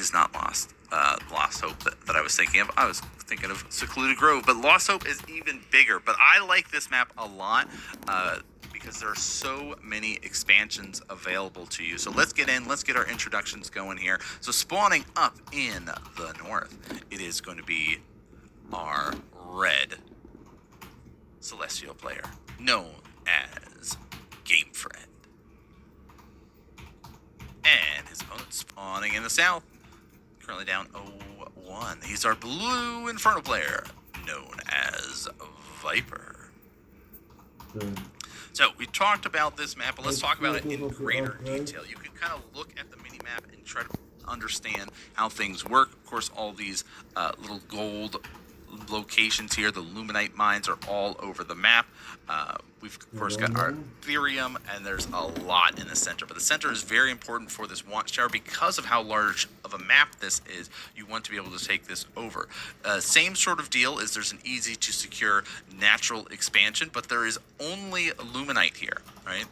is not Lost Hope that I was thinking of. I was thinking of Secluded Grove, but Lost Hope is even bigger. But I like this map a lot because there are so many expansions available to you. So let's get in. Let's get our introductions going here. So spawning up in the north, it is going to be our red Celestial player, known as GameFriend. And his opponent spawning in the south, currently down 0-1. He's our blue Infernal player, known as Viper. So we talked about this map, but let's talk about it in greater detail. You can kind of look at the mini-map and try to understand how things work. Of course, all these little gold locations here, the Luminite mines, are all over the map. We've of course got our Ethereum, and there's a lot in the center, but the center is very important for this watchtower because of how large of a map this is. You want to be able to take this over. Same sort of deal is there's an easy to secure natural expansion, but there is only Luminite here, right?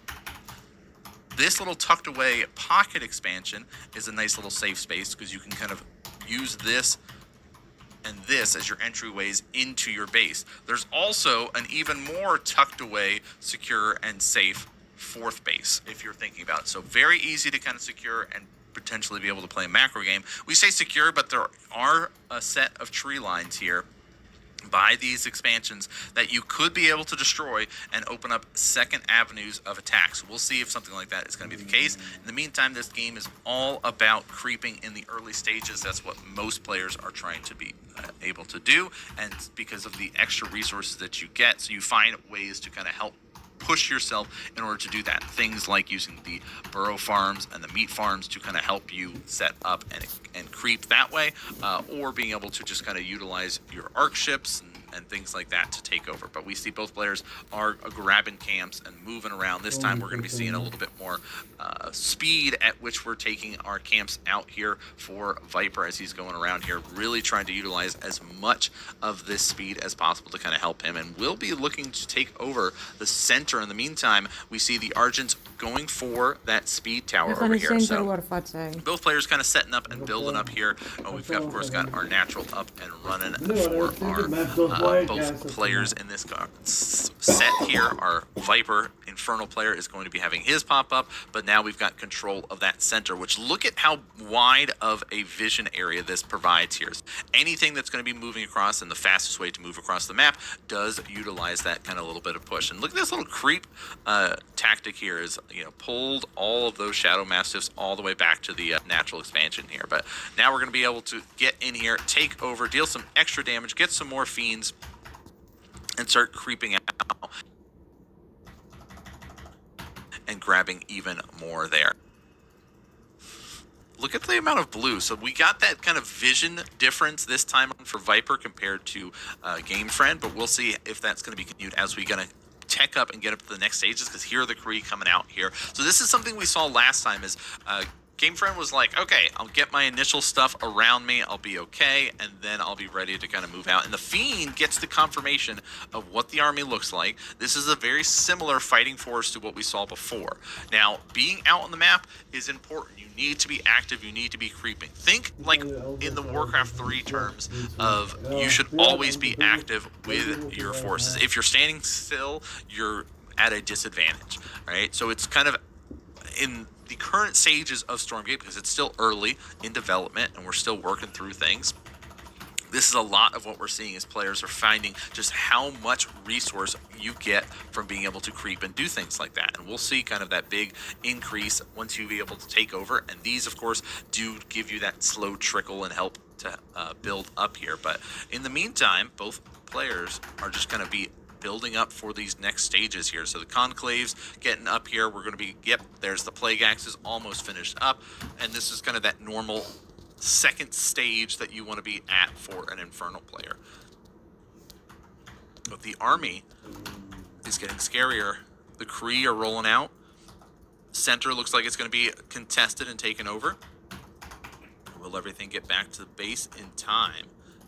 This little tucked away pocket expansion is a nice little safe space because you can kind of use this and this as your entryways into your base. There's also an even more tucked away, secure, and safe fourth base, if you're thinking about it. So very easy to kind of secure and potentially be able to play a macro game. We say secure, but there are a set of tree lines here by these expansions that you could be able to destroy and open up second avenues of attack. So we'll see if something like that is going to be the case. In the meantime, this game is all about creeping in the early stages. That's what most players are trying to be able to do, and because of the extra resources that you get, so you find ways to kind of help push yourself in order to do that. Things like using the burrow farms and the meat farms to kind of help you set up and creep that way, or being able to just kind of utilize your arc ships and things like that to take over. But we see both players are grabbing camps and moving around. This time we're going to be seeing a little bit more speed at which we're taking our camps out here for Viper as he's going around here, really trying to utilize as much of this speed as possible to kind of help him. And we'll be looking to take over the center. In the meantime, we see the Argents going for that speed tower over here. So both players kind of setting up and building up here. We've got, of course, got our natural up and running for our both players in this set here. Our Viper Infernal player is going to be having his pop up, but now we've got control of that center, which look at how wide of a vision area this provides here. Anything that's going to be moving across, and the fastest way to move across the map does utilize that kind of little bit of push. And look at this little creep tactic here is, pulled all of those Shadow Mastiffs all the way back to the natural expansion here. But now we're going to be able to get in here, take over, deal some extra damage, get some more fiends, and start creeping out and grabbing even more there. Look at the amount of blue. So we got that kind of vision difference this time for Viper compared to GameFriend, but we'll see if that's going to be continued as we going to tech up and get up to the next stages, because here are the Kree coming out here. So this is something we saw last time is GameFriend was like, okay, I'll get my initial stuff around me, I'll be okay, and then I'll be ready to kind of move out. And the Fiend gets the confirmation of what the army looks like. This is a very similar fighting force to what we saw before. Now, being out on the map is important. You need to be active, you need to be creeping. Think like in the Warcraft 3 terms of you should always be active with your forces. If you're standing still, you're at a disadvantage, right? So it's kind of in the current stages of Stormgate, because it's still early in development and we're still working through things. This is a lot of what we're seeing as players are finding just how much resource you get from being able to creep and do things like that. And we'll see kind of that big increase once you be able to take over. And these, of course, do give you that slow trickle and help to build up here. But in the meantime, both players are just going to be building up for these next stages here. So the conclaves getting up here, we're going to be, yep, there's the plague axes almost finished up, and this is kind of that normal second stage that you want to be at for an Infernal player. But the army is getting scarier. The Kree are rolling out. Center looks like it's going to be contested and taken over. Will everything get back to the base in time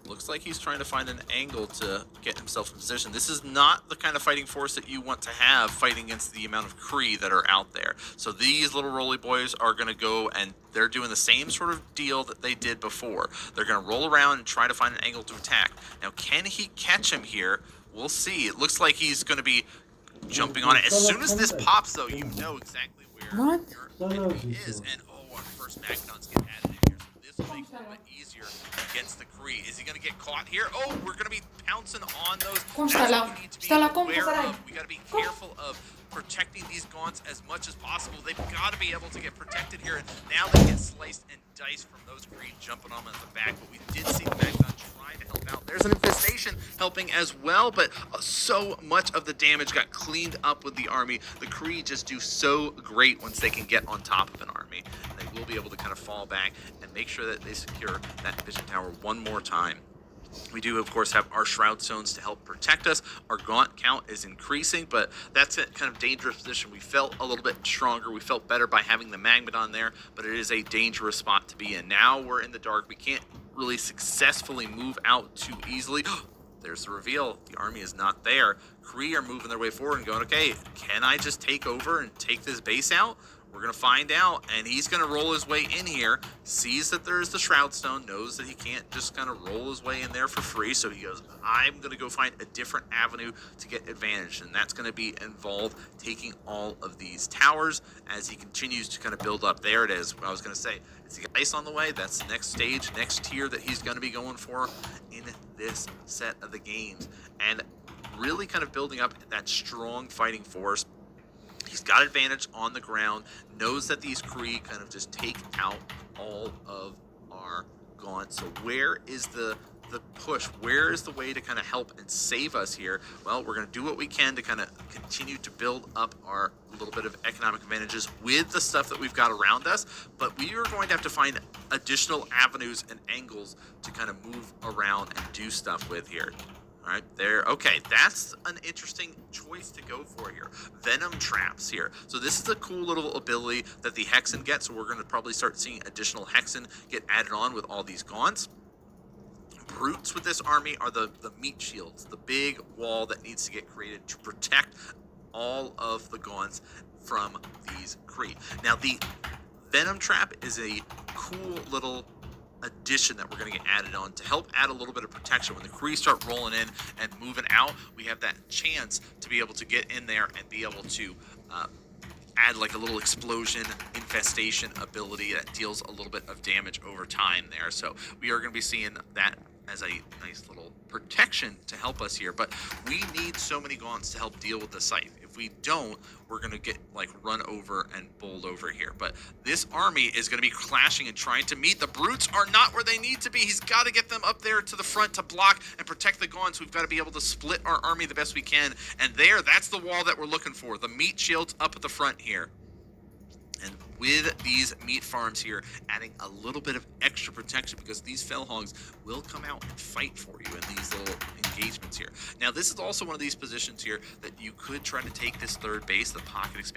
Looks like he's trying to find an angle to get himself in position. This is not the kind of fighting force that you want to have fighting against the amount of Kree that are out there. So these little roly boys are going to go, and they're doing the same sort of deal that they did before. They're going to roll around and try to find an angle to attack. Now, can he catch him here? We'll see. It looks like he's going to be jumping on it. As soon as this pops, though, you know exactly where your enemy is. And, oh, our first Magnons get added in here. So this will make it a little bit easier against the Kree. Is he going to get caught here? Oh, we're going to be pouncing on those. That's what we need to be aware of. We got to be careful of protecting these gaunts as much as possible. They've got to be able to get protected here. And now they get sliced and diced from those Kree jumping on them at the back. But we did see the Magnon try to help out. There's an infestation helping as well, but so much of the damage got cleaned up with the army. The Kree just do so great once they can get on top of an army. And they will be able to kind of fall back and make sure that they secure that vision tower one more time. We do, of course, have our Shroud Stones to help protect us. Our Gaunt count is increasing, but that's a kind of dangerous position. We felt a little bit stronger. We felt better by having the Magmadon there, but it is a dangerous spot to be in. Now we're in the dark. We can't really successfully move out too easily. There's the reveal. The army is not there. Kree are moving their way forward and going, okay, can I just take over and take this base out? We're going to find out, and he's going to roll his way in here, sees that there's the Shroud Stone, knows that he can't just kind of roll his way in there for free, so he goes, I'm going to go find a different avenue to get advantage, and that's going to be involved taking all of these towers as he continues to kind of build up. There it is. I was going to say, it's the ice on the way. That's the next stage, next tier that he's going to be going for in this set of the games, and really kind of building up that strong fighting force. He's got advantage on the ground, knows that these Kree kind of just take out all of our Gaunt. So where is the push? Where is the way to kind of help and save us here? Well, we're going to do what we can to kind of continue to build up our little bit of economic advantages with the stuff that we've got around us, but we are going to have to find additional avenues and angles to kind of move around and do stuff with here. All right, there. Okay, that's an interesting choice to go for here. Venom traps here. So this is a cool little ability that the Hexen gets. So we're going to probably start seeing additional Hexen get added on with all these Gaunts. Brutes with this army are the meat shields, the big wall that needs to get created to protect all of the Gaunts from these Kree. Now, the Venom trap is a cool little addition that we're going to get added on to help add a little bit of protection. When the Kree start rolling in and moving out, we have that chance to be able to get in there and be able to add like a little explosion infestation ability that deals a little bit of damage over time there. So we are going to be seeing that as a nice little protection to help us here, but we need so many Gaunts to help deal with the scythe. If we don't, we're going to get like run over and bowled over here. But this army is going to be clashing and trying to meet. The Brutes are not where they need to be. He's got to get them up there to the front to block and protect the Gaunts. We've got to be able to split our army the best we can. And that's the wall that we're looking for. The meat shields up at the front here. And with these meat farms here, adding a little bit of extra protection, because these Fellhogs will come out and fight for you in these little engagements here. Now, this is also one of these positions here that you could try to take this third base, the pocket expansion.